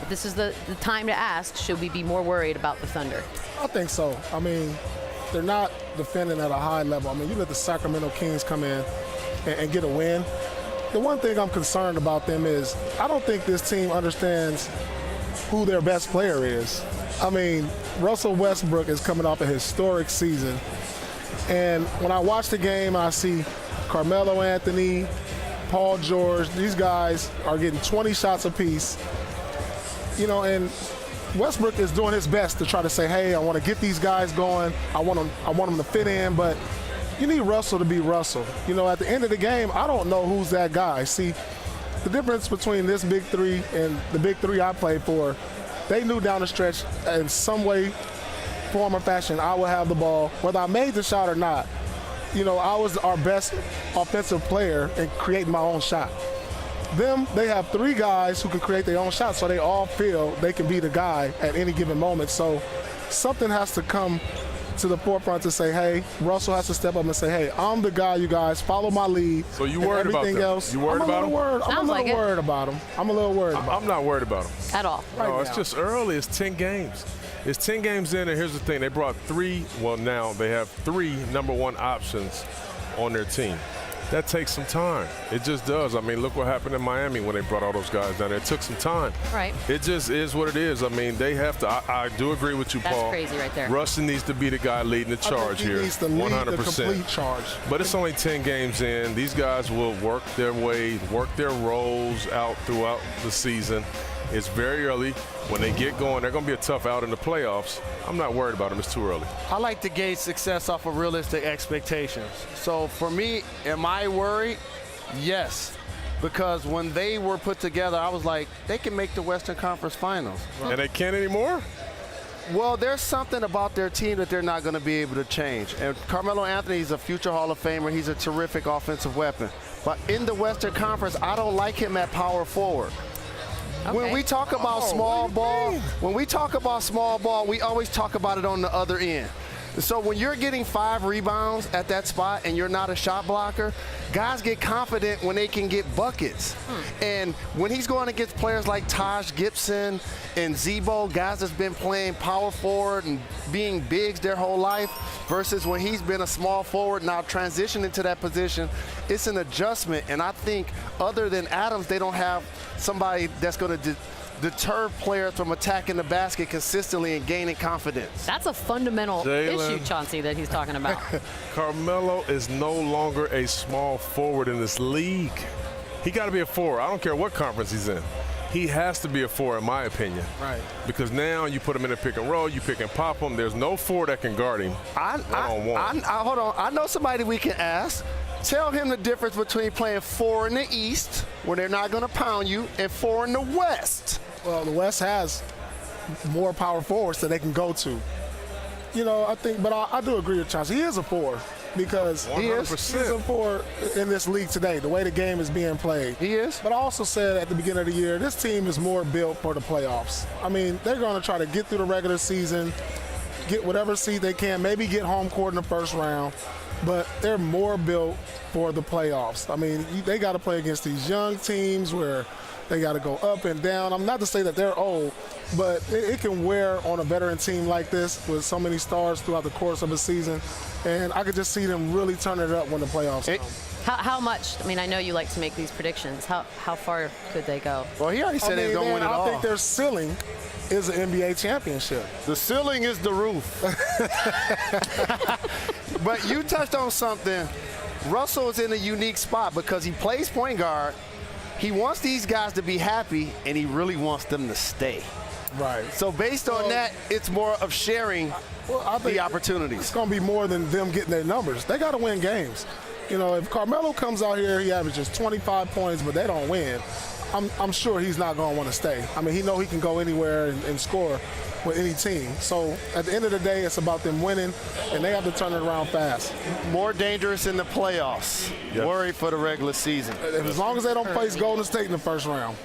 this is the time to ask, should we be more worried about the Thunder? I think so. I mean, they're not defending at a high level. I mean, you let the Sacramento Kings come in and get a win. The one thing I'm concerned about them is I don't think this team understands who their best player is. I mean, Russell Westbrook is coming off a historic season. And when I watch the game, I see Carmelo Anthony, Paul George, these guys are getting 20 shots apiece. You know, and Westbrook is doing his best to try to say, hey, I want to get these guys going. I want them to fit in, but you need Russell to be Russell. You know, at the end of the game, I don't know who's that guy. See, the difference between this big three and the big three I played for, they knew down the stretch in some way, form, or fashion, I would have the ball, whether I made the shot or not. You know, I was our best offensive player in creating my own shot. They have three guys who can create their own shot, so they all feel they can be the guy at any given moment. So something has to come to the forefront to say, hey, Russell has to step up and say, hey, I'm the guy, you guys, follow my lead. So you worried about them? Else, You worried about them? I'm a little worried about them. I'm a little worried about them. I'm not worried about them. At all. No, it's just early. It's 10 games. It's 10 games in, and here's the thing. They brought now they have three #1 options on their team. That takes some time. It just does. I mean, look what happened in Miami when they brought all those guys down there. It took some time. Right. It just is what it is. I mean, they have to. I do agree with you, Paul. That's crazy right there. Russell needs to be the guy leading the charge here. He needs to lead 100%. the complete charge. But it's only 10 games in. These guys will work their roles out throughout the season. It's very early. When they get going, they're going to be a tough out in the playoffs. I'm not worried about them. It's too early. I like to gauge success off of realistic expectations. So for me, am I worried? Yes. Because when they were put together, I was like, they can make the Western Conference Finals. And they can't anymore? Well, there's something about their team that they're not going to be able to change. And Carmelo Anthony is a future Hall of Famer. He's a terrific offensive weapon. But in the Western Conference, I don't like him at power forward. Okay. When we talk about small ball, we always talk about it on the other end. So when you're getting 5 rebounds at that spot and you're not a shot blocker, guys get confident when they can get buckets. And when he's going against players like Taj Gibson and Zebo, guys that's been playing power forward and being bigs their whole life, versus when he's been a small forward now transitioning to that position, it's an adjustment. And I think other than Adams, they don't have somebody that's going to deter players from attacking the basket consistently and gaining confidence. That's a fundamental issue, Chauncey, that he's talking about. Carmelo is no longer a small forward in this league. He got to be a forward. I don't care what conference he's in. He has to be a forward, in my opinion. Right. Because now you put him in a pick and roll, you pick and pop him. There's no forward that can guard him one-on-one. Hold on. I know somebody we can ask. Tell him the difference between playing 4 in the East, where they're not going to pound you, and 4 in the West. Well, the West has more power forwards that they can go to. You know, I think, but I do agree with Chauncey. He is a 4 because 100%. he's a 4 in this league today, the way the game is being played. He is. But I also said at the beginning of the year, this team is more built for the playoffs. I mean, they're going to try to get through the regular season, get whatever seed they can, maybe get home court in the first round, but they're more built for the playoffs. I mean, they got to play against these young teams where they got to go up and down. I'm not to say that they're old, but it can wear on a veteran team like this with so many stars throughout the course of a season. And I could just see them really turning it up when the playoffs come. How much? I mean, I know you like to make these predictions. How far could they go? Well, he already said he's going to win it all. I think their ceiling is an NBA championship. The ceiling is the roof. But you touched on something. Russell is in a unique spot because he plays point guard. He wants these guys to be happy, and he really wants them to stay. Right. So based on that, it's more of sharing the opportunities. It's going to be more than them getting their numbers. They got to win games. You know, if Carmelo comes out here, he averages 25 points, but they don't win, I'm sure he's not going to want to stay. I mean, he know he can go anywhere and score with any team. So at the end of the day, it's about them winning, and they have to turn it around fast. More dangerous in the playoffs. Yep. Worried for the regular season. As long as they don't face Golden State in the first round.